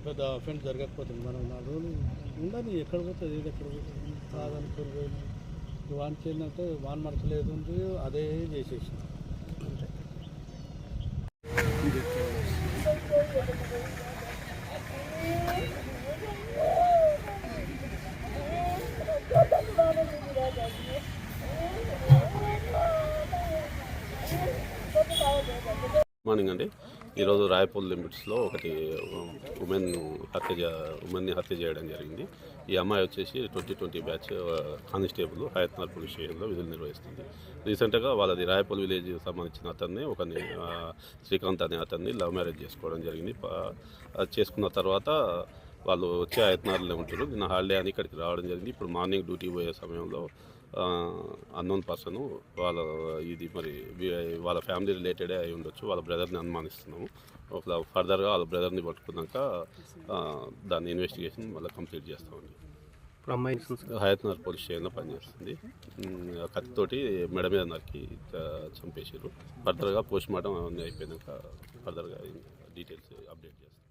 పెద్ద అఫెండ్ జరగకపోతుంది. మనం 4 రోజులు ఉండని ఎక్కడ పోతుంది, ఏది ఎక్కడ పోతుంది కాదనుకుని పోయినా వానికి ఏంటంటే వాన్ మనసులో ఏది ఉంది అదే చేసేసిన అంతే. మార్నింగ్ అండి. ఈరోజు రాయపూల్ లిమిట్స్లో ఒకటి ఉమెన్ని హత్య చేయడం జరిగింది. ఈ అమ్మాయి వచ్చేసి 2020 బ్యాచ్ కానిస్టేబుల్ హయత్నగర్ పోలీస్ స్టేషన్లో విధులు నిర్వహిస్తుంది. రీసెంట్గా వాళ్ళది రాయపూల్ విలేజ్ సంబంధించిన అతన్ని శ్రీకాంత్ అనే అతన్ని లవ్ మ్యారేజ్ చేసుకోవడం జరిగింది. చేసుకున్న తర్వాత వాళ్ళు వచ్చే హయత్నగర్లో ఉంటారు. నిన్న హాలిడే అని ఇక్కడికి రావడం జరిగింది. ఇప్పుడు మార్నింగ్ డ్యూటీ పోయే సమయంలో అన్నోన్ పర్సన్ వాళ్ళ ఫ్యామిలీ రిలేటెడే అయి ఉండొచ్చు. వాళ్ళ బ్రదర్ని అనుమానిస్తున్నాము. ఫర్దర్గా వాళ్ళ బ్రదర్ని పట్టుకున్నాక దాని ఇన్వెస్టిగేషన్ మళ్ళీ కంప్లీట్ చేస్తామండి. ఇప్పుడు అమ్మాయి హయత్నగర్ పోలీస్ స్టేషన్లో పనిచేస్తుంది. కత్తితోటి మెడ మీద నరికి చంపేసారు. ఫర్దర్గా పోస్ట్ మార్టం అవన్నీ అయిపోయాక ఫర్దర్గా డీటెయిల్స్ అప్డేట్ చేస్తాం.